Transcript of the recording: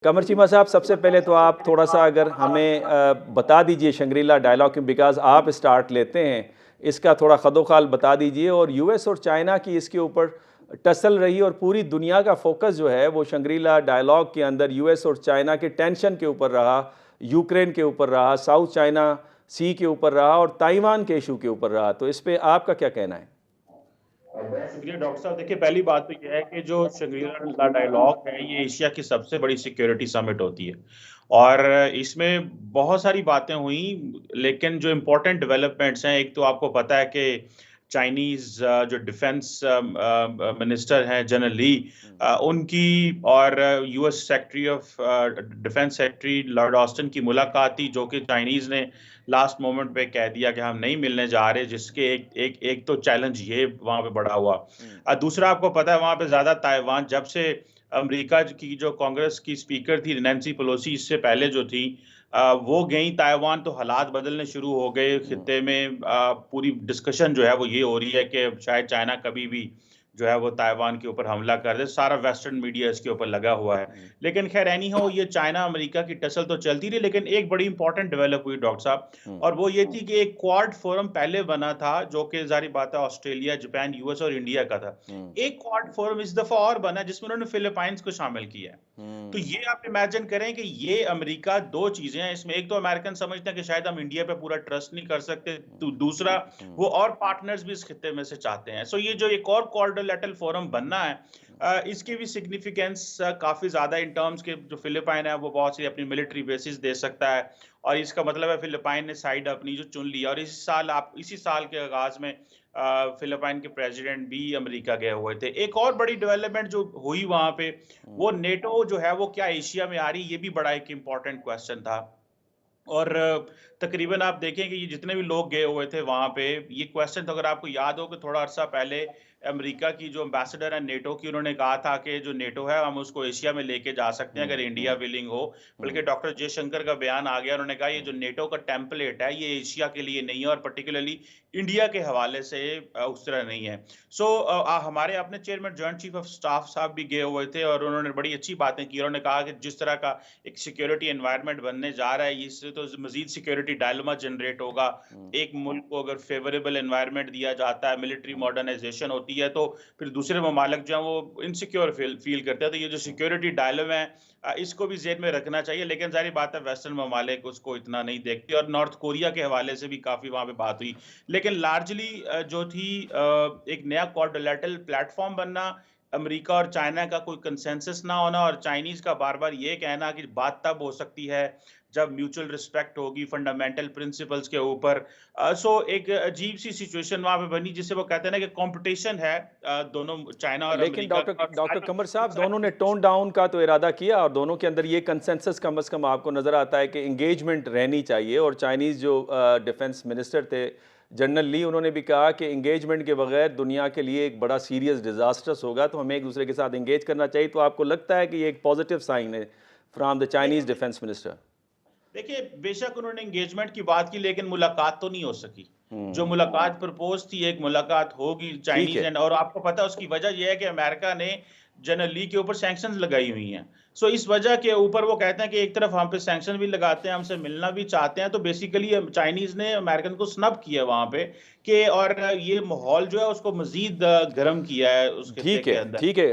कमर चीमा साहब, सबसे पहले तो आप थोड़ा-सा अगर हमें बता दीजिए शंग्रीला डायलॉग की, बिकॉज़ आप स्टार्ट लेते हैं, इसका थोड़ा खदोखाल बता दीजिए। और यूएस और चाइना की इसके ऊपर टसल रही और पूरी दुनिया का फोकस जो है वो शंग्रीला डायलॉग के अंदर यूएस और चाइना के टेंशन के ऊपर रहा, यूक्रेन के ऊपर रहा, साउथ चाइना सी के ऊपर रहा और ताइवान के इशू के ऊपर रहा। तो इस पे आपका क्या कहना है? शुक्रिया डॉक्टर साहब। देखिए, पहली बात तो यह है कि जो शंग्रीला डायलॉग है ये एशिया की सबसे बड़ी सिक्योरिटी समिट होती है और इसमें बहुत सारी बातें हुई। लेकिन जो इम्पोर्टेंट डेवलपमेंट्स हैं, एक तो आपको पता है कि चाइनीज जो डिफेंस मिनिस्टर हैं जनरल ली, उनकी और US secretary of defence secretary Lord Austin की मुलाकात थी, जो कि चाइनीज ने लास्ट मोमेंट पे कह दिया कि हम नहीं मिलने जा रहे, जिसके एक तो चैलेंज ये वहां पे बड़ा हुआ। दूसरा, आपको पता है वहां पे ज्यादा ताइवान, जब से अमेरिका की जो कांग्रेस की स्पीकर थी नैन्सी पेलोसी, इससे पहले जो थी, वो गई ताइवान, तो हालात बदलने शुरू हो गए खित्ते में। पूरी डिस्कशन जो है वो ये हो रही है कि शायद चाइना कभी भी जो है वो ताइवान के ऊपर हमला कर दे। सारा वेस्टर्न मीडिया इसके ऊपर लगा हुआ है। लेकिन खैर एनी हो, ये चाइना अमेरिका की टसल तो चलती रही, लेकिन एक बड़ी इंपॉर्टेंट डेवलप हुई डॉक्टर साहब, और वो ये थी कि एक क्वाड फोरम पहले बना था, जो कि जारी बात है ऑस्ट्रेलिया, जापान, यूएस और इंडिया का था। एक क्वाड फोरम इस दफा और बना जिसमें उन्होंने फिलीपाइंस को शामिल किया है। तो ये आप इमेजिन करें कि ये अमेरिका, दो चीजें हैं इसमें। एक तो अमेरिकन समझते हैं कि शायद हम इंडिया पे पूरा ट्रस्ट नहीं कर सकते, तो दूसरा वो और पार्टनर्स भी इस खित्ते में से चाहते हैं। सो ये जो एक और क्वाड्रिलेटरल फोरम बनना है, इसकी भी सिग्निफिकेंस काफी ज्यादा इन टर्म्स के, जो फिलिपाइन है वो बहुत सी अपनी मिलिट्री बेसिस दे सकता है, और इसका मतलब है फिलिपाइन ने साइड अपनी जो चुन ली। और इसी साल के आगाज में फिलिपाइन के प्रेसिडेंट भी अमेरिका गए हुए थे। एक और बड़ी डेवलपमेंट जो हुई वहां पे, वो नेटो जो है वो क्या एशिया में आ रही, ये भी बड़ा एक इम्पोर्टेंट क्वेश्चन था। और तकरीबन आप देखें कि ये जितने भी लोग गए हुए थे वहां पे, ये क्वेश्चन, तो अगर आपको याद हो कि थोड़ा अरसा पहले अमेरिका की जो एम्बेसडर है नेटो की, उन्होंने कहा था कि जो नेटो है हम उसको एशिया में लेके जा सकते हैं अगर इंडिया विलिंग हो। बल्कि डॉक्टर जयशंकर का बयान आ गया, उन्होंने कहा ये जो नेटो का टेम्पलेट है ये एशिया के लिए नहीं है, और पर्टिकुलरली इंडिया के हवाले से उस तरह नहीं है। सो हमारे अपने chairman joint chief of staff साहब भी गए हुए थे, और उन्होंने बड़ी अच्छी बातें की। उन्होंने कहा कि जिस तरह का एक सिक्योरिटी एनवायरनमेंट बनने जा रहा है, इससे तो मजीद सिक्योरिटी डायलमा जनरेट होगा। एक मुल्क को अगर फेवरेबल एनवायरनमेंट दिया जाता है, मिलिट्री मॉडर्नाइजेशन होती है, तो फिर दूसरे ममालिक जो है वो इनसिक्योर फील करते हैं। तो ये जो सिक्योरिटी डायलमा है, इसको भी जेहन में रखना चाहिए। लेकिन सारी बात है, वेस्टर्न ममालिक उसको इतना नहीं देखते, और नॉर्थ कोरिया के हवाले से भी काफी वहां पे बात हुई। लेकिन लार्जली जो थी, एक नया क्वाड्रिलेटरल प्लेटफॉर्म बनना, अमेरिका और चाइना का कोई कंसेंसस ना होना, और चाइनीज का बार बार ये कहना कि बात तब हो सकती है जब म्यूचुअल रिस्पेक्ट होगी फंडामेंटल प्रिंसिपल्स के ऊपर। सो एक अजीब सी सिचुएशन वहां पे बनी, जिससे वो कहते हैं ना कि कंपटीशन है दोनों चाइना और लेकिन अमेरिका डॉक्टर का। डॉक्टर कमर साहब, दोनों ने टोन डाउन का तो इरादा किया और दोनों के अंदर ये कंसेंसस कम से कम आपको नजर आता है कि इंगेजमेंट रहनी चाहिए। और चाइनीज जो डिफेंस मिनिस्टर थे जनरल ली, उन्होंने भी कहा कि इंगेजमेंट के बगैर दुनिया के लिए एक बड़ा सीरियस डिजास्टर्स होगा, तो हमें एक दूसरे के साथ इंगेज करना चाहिए। तो आपको लगता है कि ये एक पॉजिटिव साइन है from the Chinese defence minister? देखिए, बेशक उन्होंने एंगेजमेंट की बात की, लेकिन मुलाकात तो नहीं हो सकी। जो मुलाकात प्रपोज थी, एक मुलाकात होगी ठीक चाइनीज है। एंड, और आपको पता है उसकी वजह यह है कि अमेरिका ने जनरल ली के ऊपर सैंक्शंस लगाई हुई हैं। सो इस वजह के ऊपर वो कहते हैं कि एक तरफ हम पे सैंक्शन भी लगाते हैं, हमसे मिलना भी चाहते हैं, तो बेसिकली चाइनीज ने अमेरिकन को स्नब किया वहां पे, कि और ये माहौल जो है उसको मजीद गर्म किया है उस खित्ते ठीक के है। अंदर। ठीक है।